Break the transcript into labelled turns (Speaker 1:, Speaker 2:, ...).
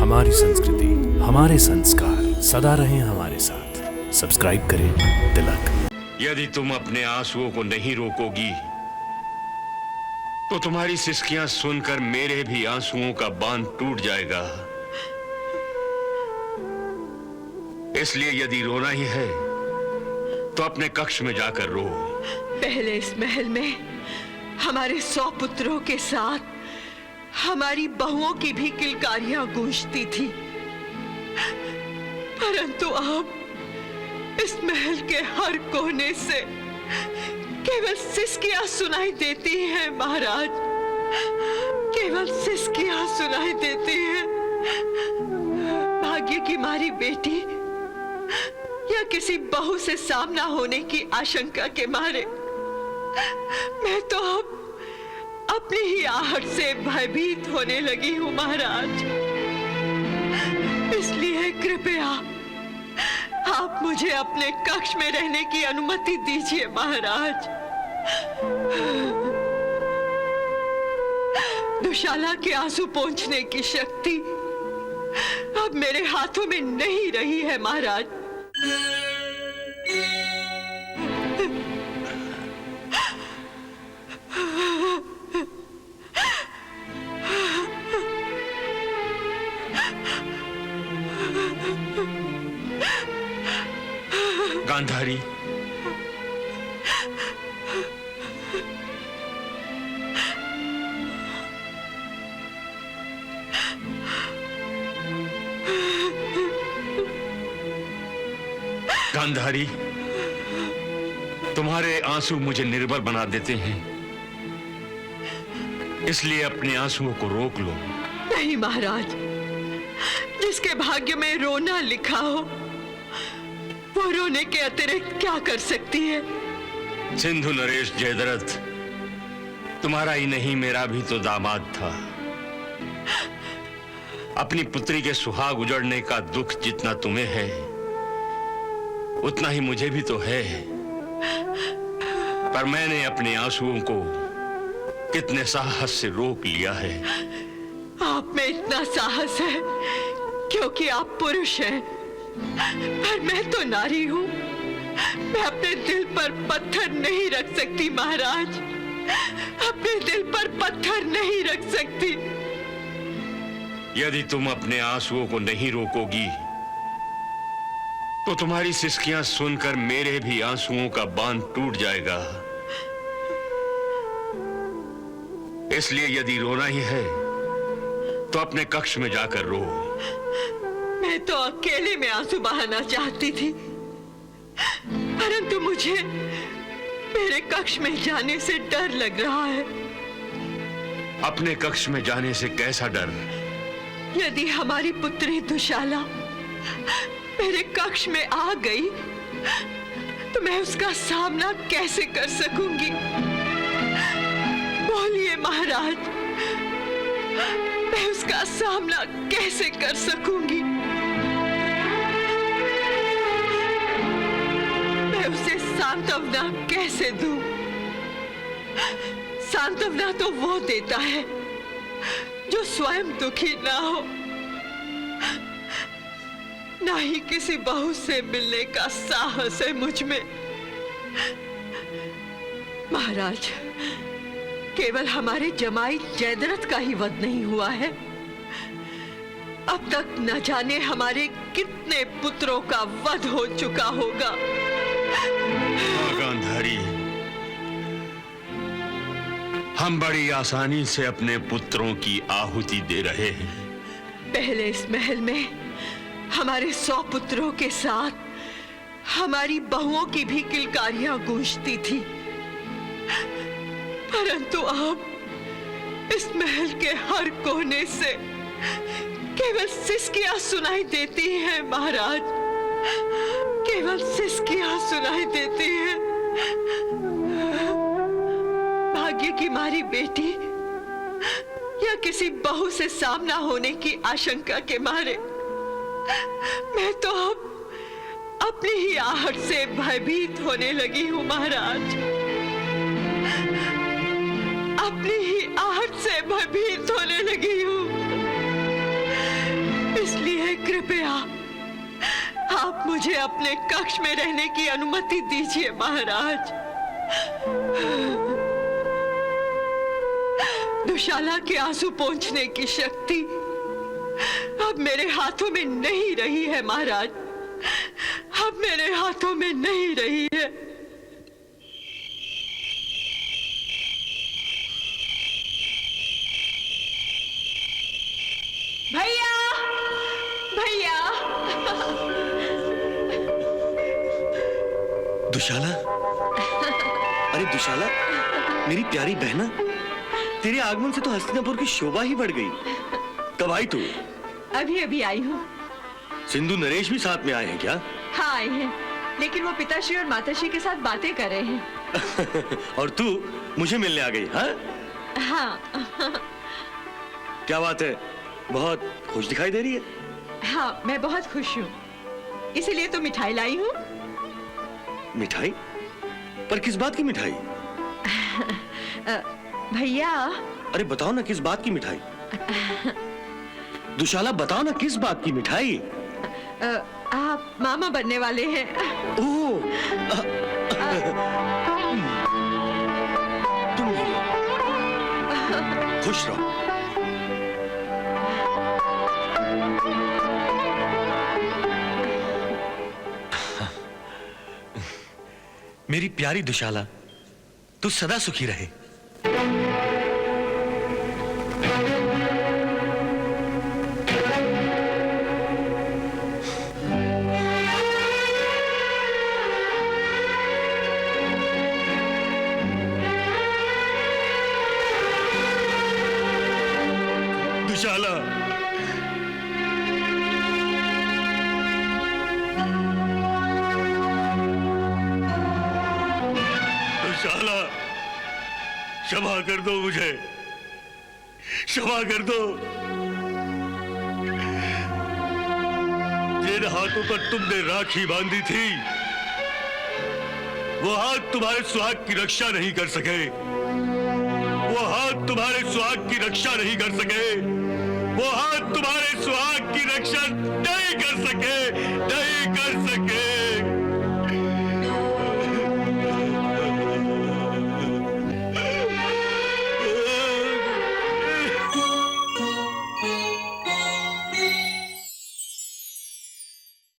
Speaker 1: हमारी संस्कृति, हमारे संस्कार सदा रहें हमारे साथ। सब्सक्राइब करें तिलक।
Speaker 2: यदि तुम अपने आंसुओं को नहीं रोकोगी तो तुम्हारी सिसकियां सुनकर मेरे भी आंसुओं का बांध टूट जाएगा। इसलिए यदि रोना ही है तो अपने कक्ष में जाकर रो।
Speaker 3: पहले इस महल में हमारे 100 पुत्रों के साथ हमारी बहुओं की भी किलकारियां गूंजती थी, परंतु अब इस महल के हर कोने से केवल सिसकियां सुनाई देती हैं महाराज, केवल सिसकियां सुनाई देती हैं। भाग्य की मारी बेटी या किसी बहू से सामना होने की आशंका के मारे मैं तो अब अपनी ही आहट से भयभीत होने लगी हूं महाराज। इसलिए कृपया आप मुझे अपने कक्ष में रहने की अनुमति दीजिए महाराज। दुशाला के आंसू पोंछने की शक्ति अब मेरे हाथों में नहीं रही है महाराज।
Speaker 2: गांधारी, गांधारी, तुम्हारे आंसू मुझे निर्बल बना देते हैं, इसलिए अपने आंसुओं को रोक लो।
Speaker 3: नहीं महाराज, जिसके भाग्य में रोना लिखा हो वो रोने के अतिरिक्त क्या कर सकती है?
Speaker 2: सिंधु नरेश जयद्रथ तुम्हारा ही नहीं मेरा भी तो दामाद था। अपनी पुत्री के सुहाग उजड़ने का दुख जितना तुम्हें है उतना ही मुझे भी तो है, पर मैंने अपने आंसुओं को कितने साहस से रोक लिया है।
Speaker 3: आप में इतना साहस है क्योंकि आप पुरुष हैं, पर मैं तो नारी हूं। मैं अपने दिल पर पत्थर नहीं रख सकती महाराज, अपने दिल पर पत्थर नहीं रख सकती।
Speaker 2: यदि तुम अपने आंसुओं को नहीं रोकोगी तो तुम्हारी सिसकियां सुनकर मेरे भी आंसुओं का बांध टूट जाएगा। इसलिए यदि रोना ही है तो अपने कक्ष में जाकर रो।
Speaker 3: मैं तो अकेले में आंसू बहाना चाहती थी, परंतु मुझे मेरे कक्ष में जाने से डर लग रहा है।
Speaker 2: अपने कक्ष में जाने से कैसा डर?
Speaker 3: यदि हमारी पुत्री दुशाला मेरे कक्ष में आ गई तो मैं उसका सामना कैसे कर सकूंगी? बोलिए महाराज, मैं उसका सामना कैसे कर सकूंगी? मैं उसे सांत्वना कैसे दूं? सांत्वना तो वो देता है जो स्वयं दुखी ना हो। ना ही किसी बहू से मिलने का साहस है मुझ में। महाराज, केवल हमारे जमाई जयद्रथ का ही वध नहीं हुआ है, अब तक न जाने हमारे कितने पुत्रों का वध हो चुका होगा।
Speaker 2: गांधारी, हम बड़ी आसानी से अपने पुत्रों की आहुति दे रहे हैं।
Speaker 3: पहले इस महल में हमारे 100 पुत्रों के साथ हमारी बहुओं की भी किलकारियां गूंजती थी, परंतु अब इस महल के हर कोने से केवल सिसकियां सुनाई देती हैं महाराज, केवल सिसकियां सुनाई देती हैं। भाग्य की मारी बेटी या किसी बहू से सामना होने की आशंका के मारे मैं तो अब अपनी ही आहट से भयभीत होने लगी हूं महाराज, अपनी ही आहट से भयभीत होने लगी हूं। कृपया आप मुझे अपने कक्ष में रहने की अनुमति दीजिए महाराज। दुशाला के आंसू पोंछने की शक्ति अब मेरे हाथों में नहीं रही है महाराज, अब मेरे हाथों में नहीं रही है। भैया, भैया।
Speaker 4: दुशाला, अरे दुशाला, मेरी प्यारी बहना, तेरे आगमन से तो हस्तिनापुर की शोभा ही बढ़ गई। कब आई तू?
Speaker 3: अभी अभी आई हूँ।
Speaker 4: सिंधु नरेश भी साथ में आए हैं क्या?
Speaker 3: हाँ आए हैं, लेकिन वो पिताश्री और माताश्री के साथ बातें कर रहे हैं।
Speaker 4: और तू मुझे मिलने आ गई? हाँ
Speaker 3: हाँ।
Speaker 4: क्या बात है, बहुत खुश दिखाई दे रही है।
Speaker 3: हाँ, मैं बहुत खुश हूँ, इसीलिए तो मिठाई लाई हूँ।
Speaker 4: मिठाई? पर किस बात की मिठाई?
Speaker 3: भैया।
Speaker 4: अरे बताओ ना, किस बात की मिठाई? दुशाला, बताओ ना, किस बात की मिठाई?
Speaker 3: आप मामा बनने वाले हैं।
Speaker 4: ओह, तुम खुश रहो। मेरी प्यारी दुशाला, तू सदा सुखी रहे। दुशाला, दुशाला, क्षमा कर दो मुझे, क्षमा कर दो। जिन हाथों पर तुमने राखी बांधी थी, वो हाथ तुम्हारे सुहाग की रक्षा नहीं कर सके। वो हाथ तुम्हारे सुहाग की रक्षा नहीं कर सके। वो हाथ तुम्हारे सुहाग की रक्षा नहीं कर सके, नहीं कर सके।